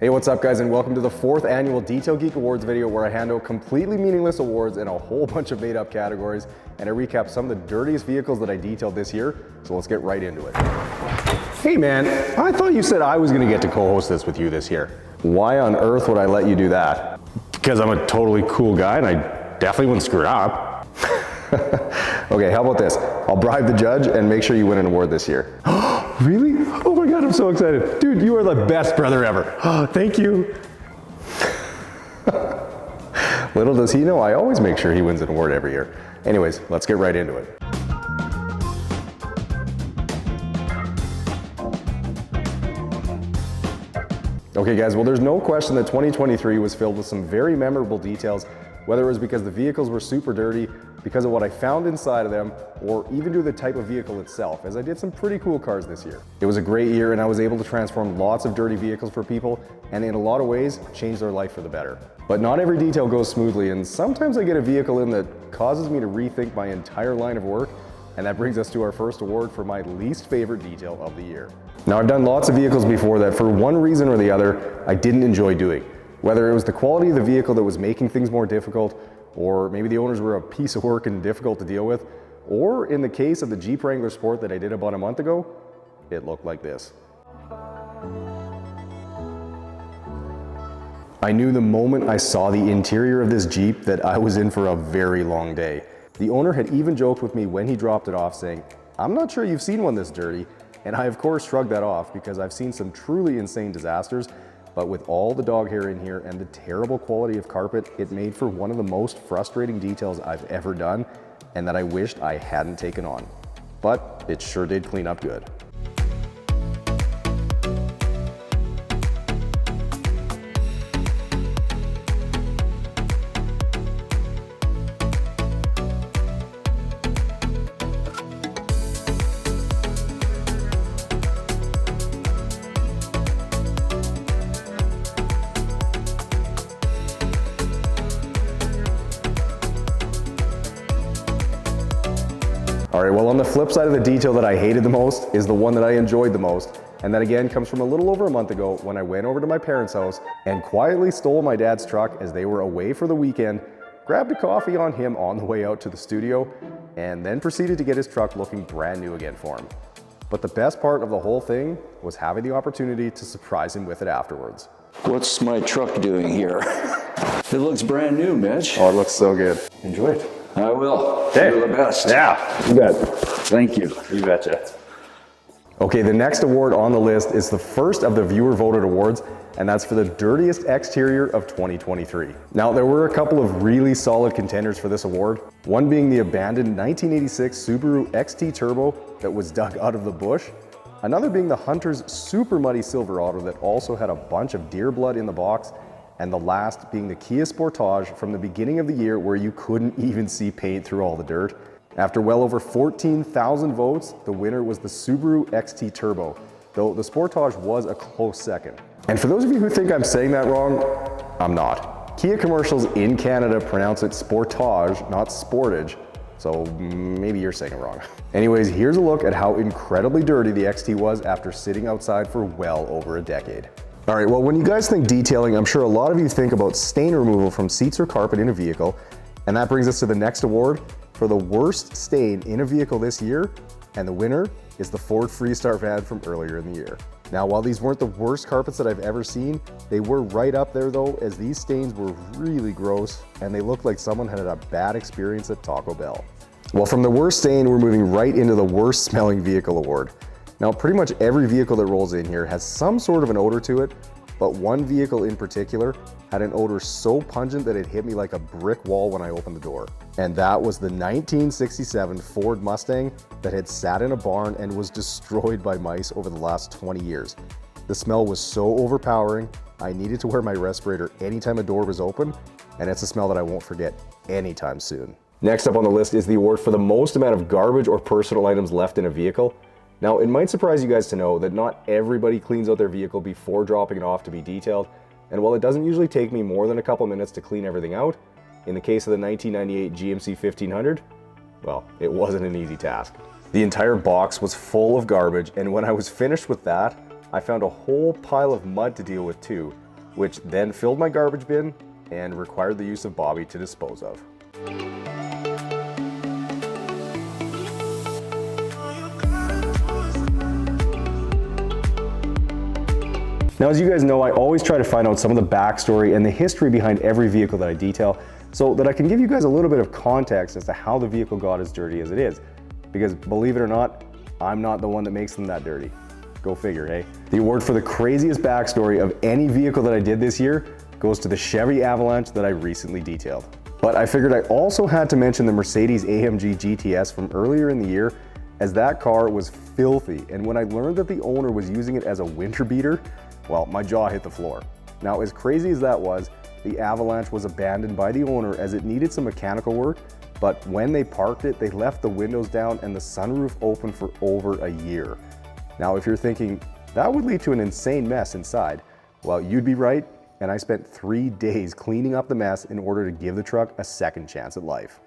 Hey, what's up guys, and welcome to the 4th annual Detail Geek Awards video where I hand out completely meaningless awards in a whole bunch of made up categories, and I recap some of the dirtiest vehicles that I detailed this year, so let's get right into it. Hey man, I thought you said I was gonna get to co-host this with you this year. Why on earth would I let you do that? Because I'm a totally cool guy and I definitely wouldn't screw it up. Okay, how about this? I'll bribe the judge and make sure you win an award this year. Really? Oh my God, I'm so excited. Dude, you are the best brother ever. Oh, thank you. Little does he know, I always make sure he wins an award every year. Anyways, let's get right into it. Okay guys, well there's no question that 2023 was filled with some very memorable details, whether it was because the vehicles were super dirty, because of what I found inside of them, or even due to the type of vehicle itself, as I did some pretty cool cars this year. It was a great year and I was able to transform lots of dirty vehicles for people, and in a lot of ways, change their life for the better. But not every detail goes smoothly, and sometimes I get a vehicle in that causes me to rethink my entire line of work, and that brings us to our first award for my least favorite detail of the year. Now I've done lots of vehicles before that for one reason or the other, I didn't enjoy doing. Whether it was the quality of the vehicle that was making things more difficult, or maybe the owners were a piece of work and difficult to deal with, or in the case of the Jeep Wrangler Sport that I did about a month ago, it looked like this. I knew the moment I saw the interior of this Jeep that I was in for a very long day. The owner had even joked with me when he dropped it off saying, "I'm not sure you've seen one this dirty," and I of course shrugged that off because I've seen some truly insane disasters, but with all the dog hair in here and the terrible quality of carpet, it made for one of the most frustrating details I've ever done and that I wished I hadn't taken on. But it sure did clean up good. All right, well on the flip side of the detail that I hated the most is the one that I enjoyed the most. And that again comes from a little over a month ago when I went over to my parents' house and quietly stole my dad's truck as they were away for the weekend, grabbed a coffee on him on the way out to the studio, and then proceeded to get his truck looking brand new again for him. But the best part of the whole thing was having the opportunity to surprise him with it afterwards. What's my truck doing here? It looks brand new, Mitch. Oh, it looks so good. Enjoy it. I will. Okay. You're the best. Yeah, you bet. Thank you. You betcha. Okay, the next award on the list is the first of the viewer voted awards, and that's for the Dirtiest Exterior of 2023. Now, there were a couple of really solid contenders for this award, one being the abandoned 1986 Subaru XT Turbo that was dug out of the bush, another being the Hunter's super muddy Silverado that also had a bunch of deer blood in the box, and the last being the Kia Sportage from the beginning of the year where you couldn't even see paint through all the dirt. After well over 14,000 votes, the winner was the Subaru XT Turbo, though the Sportage was a close second. And for those of you who think I'm saying that wrong, I'm not. Kia commercials in Canada pronounce it Sportage, not Sportage, so maybe you're saying it wrong. Anyways, here's a look at how incredibly dirty the XT was after sitting outside for well over a decade. All right, well, when you guys think detailing, I'm sure a lot of you think about stain removal from seats or carpet in a vehicle, and that brings us to the next award for the worst stain in a vehicle this year, and the winner is the Ford Freestar van from earlier in the year. Now, while these weren't the worst carpets that I've ever seen, they were right up there though, as these stains were really gross, and they looked like someone had a bad experience at Taco Bell. Well, from the worst stain, we're moving right into the worst smelling vehicle award. Now, pretty much every vehicle that rolls in here has some sort of an odor to it, but one vehicle in particular had an odor so pungent that it hit me like a brick wall when I opened the door. And that was the 1967 Ford Mustang that had sat in a barn and was destroyed by mice over the last 20 years. The smell was so overpowering, I needed to wear my respirator anytime a door was open, and it's a smell that I won't forget anytime soon. Next up on the list is the award for the most amount of garbage or personal items left in a vehicle. Now, it might surprise you guys to know that not everybody cleans out their vehicle before dropping it off to be detailed, and while it doesn't usually take me more than a couple minutes to clean everything out, in the case of the 1998 GMC 1500, well, it wasn't an easy task. The entire box was full of garbage, and when I was finished with that, I found a whole pile of mud to deal with too. which then filled my garbage bin and required the use of Bobby to dispose of. Now, as you guys know, I always try to find out some of the backstory and the history behind every vehicle that I detail so that I can give you guys a little bit of context as to how the vehicle got as dirty as it is. Because believe it or not, I'm not the one that makes them that dirty. Go figure, hey? The award for the craziest backstory of any vehicle that I did this year goes to the Chevy Avalanche that I recently detailed. But I figured I also had to mention the Mercedes-AMG GTS from earlier in the year, as that car was filthy, and when I learned that the owner was using it as a winter beater, well, my jaw hit the floor. Now, as crazy as that was, the Avalanche was abandoned by the owner as it needed some mechanical work, but when they parked it, they left the windows down and the sunroof open for over a year. Now, if you're thinking, that would lead to an insane mess inside, well, you'd be right, and I spent 3 days cleaning up the mess in order to give the truck a second chance at life.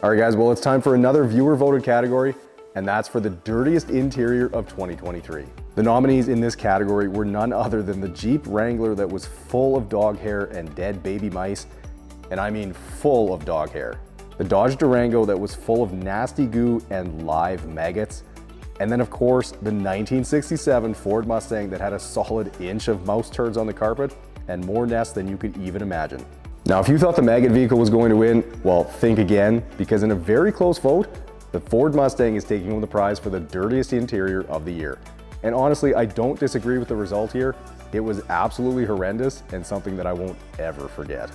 All right guys, well, it's time for another viewer voted category, and that's for the dirtiest interior of 2023. The nominees in this category were none other than the Jeep Wrangler that was full of dog hair and dead baby mice, and I mean full of dog hair. The Dodge Durango that was full of nasty goo and live maggots, and then of course the 1967 Ford Mustang that had a solid inch of mouse turds on the carpet and more nests than you could even imagine. Now, if you thought the maggot vehicle was going to win, well, think again, because in a very close vote, the Ford Mustang is taking home the prize for the dirtiest interior of the year. And honestly, I don't disagree with the result here. It was absolutely horrendous and something that I won't ever forget.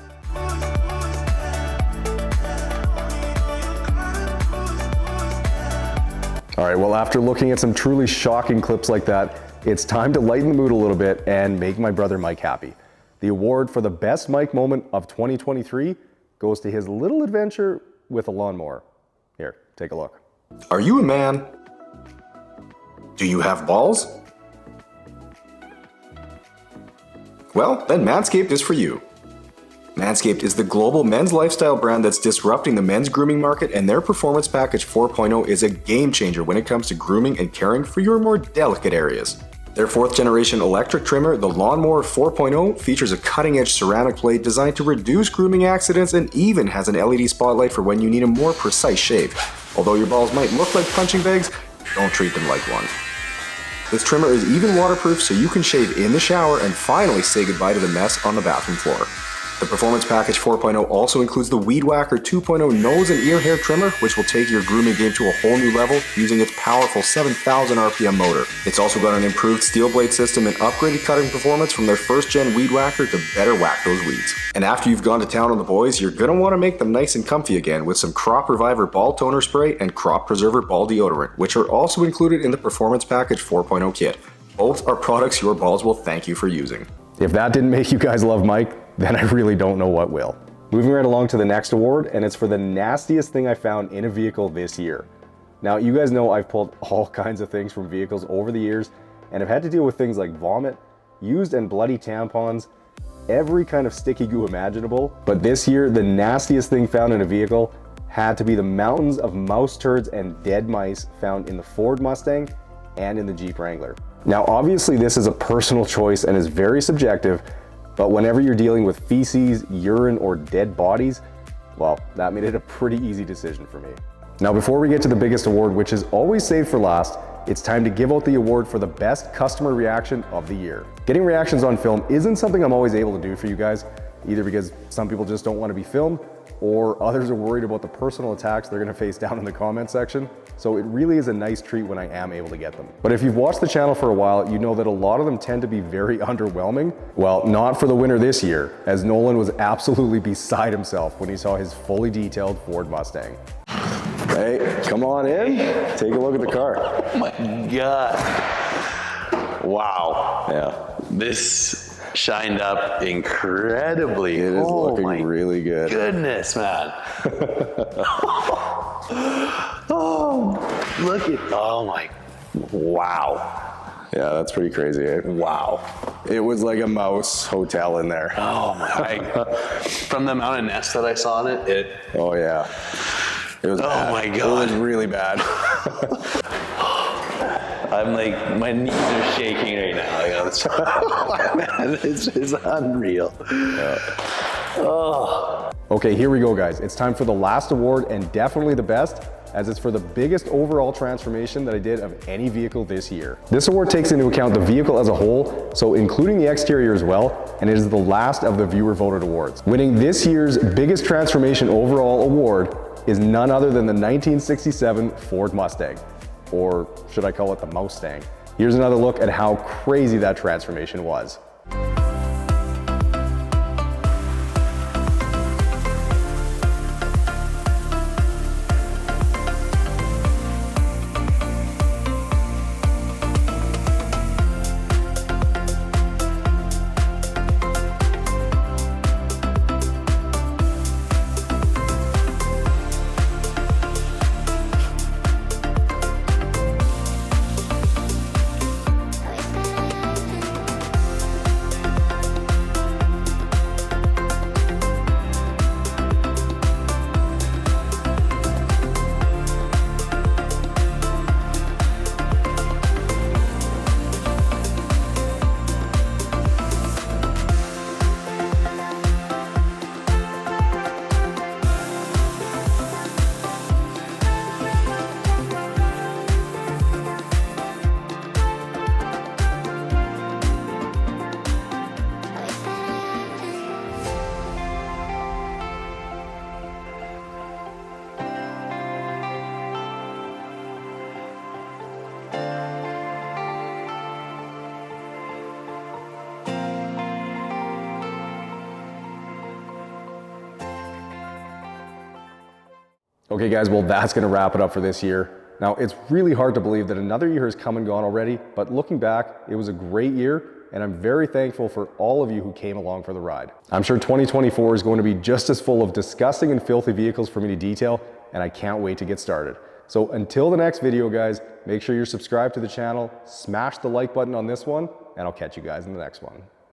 All right, well, after looking at some truly shocking clips like that, it's time to lighten the mood a little bit and make my brother Mike happy. The award for the best Mike moment of 2023 goes to his little adventure with a lawnmower. Here, take a look. Are you a man? Do you have balls? Well, then Manscaped is for you. Manscaped is the global men's lifestyle brand that's disrupting the men's grooming market, and their Performance Package 4.0 is a game changer when it comes to grooming and caring for your more delicate areas. Their 4th generation electric trimmer, the Lawnmower 4.0, features a cutting-edge ceramic blade designed to reduce grooming accidents and even has an LED spotlight for when you need a more precise shave. Although your balls might look like punching bags, don't treat them like one. This trimmer is even waterproof, so you can shave in the shower and finally say goodbye to the mess on the bathroom floor. The Performance Package 4.0 also includes the Weed Whacker 2.0 nose and ear hair trimmer, which will take your grooming game to a whole new level using its powerful 7,000 RPM motor. It's also got an improved steel blade system and upgraded cutting performance from their 1st gen Weed Whacker to better whack those weeds. And after you've gone to town on the boys, you're going to want to make them nice and comfy again with some Crop Reviver Ball Toner Spray and Crop Preserver Ball Deodorant, which are also included in the Performance Package 4.0 kit. Both are products your balls will thank you for using. If that didn't make you guys love Mike, then I really don't know what will. Moving right along to the next award, and it's for the nastiest thing I found in a vehicle this year. Now, you guys know I've pulled all kinds of things from vehicles over the years, and I've had to deal with things like vomit, used and bloody tampons, every kind of sticky goo imaginable. But this year, the nastiest thing found in a vehicle had to be the mountains of mouse turds and dead mice found in the Ford Mustang and in the Jeep Wrangler. Now, obviously this is a personal choice and is very subjective, but whenever you're dealing with feces, urine, or dead bodies, well, that made it a pretty easy decision for me. Now, before we get to the biggest award, which is always saved for last, it's time to give out the award for the best customer reaction of the year. Getting reactions on film isn't something I'm always able to do for you guys, either because some people just don't want to be filmed, or others are worried about the personal attacks they're gonna face down in the comment section. So it really is a nice treat when I am able to get them. But if you've watched the channel for a while, you know that a lot of them tend to be very underwhelming. Well, not for the winner this year, as Nolan was absolutely beside himself when he saw his fully detailed Ford Mustang. Hey, come on in, take a look at the car. Oh my God. Wow. Yeah. This shined up incredibly. It is looking really good. Goodness, man. Oh, look at, oh my, wow. Yeah, that's pretty crazy, eh? Wow. It was like a mouse hotel in there. Oh my, from the amount of nests that I saw in it, Oh yeah. It was bad. Oh my God. It was really bad. I'm like, my knees are shaking right now. Man, this is unreal. Oh. Okay, here we go, guys. It's time for the last award and definitely the best, as it's for the biggest overall transformation that I did of any vehicle this year. This award takes into account the vehicle as a whole, so including the exterior as well, and it is the last of the viewer voted awards. Winning this year's biggest transformation overall award is none other than the 1967 Ford Mustang, or should I call it the Mustang? Here's another look at how crazy that transformation was. Okay guys, well that's gonna wrap it up for this year. Now it's really hard to believe that another year has come and gone already, but looking back, it was a great year and I'm very thankful for all of you who came along for the ride. I'm sure 2024 is going to be just as full of disgusting and filthy vehicles for me to detail, and I can't wait to get started. So until the next video guys, make sure you're subscribed to the channel, smash the like button on this one, and I'll catch you guys in the next one.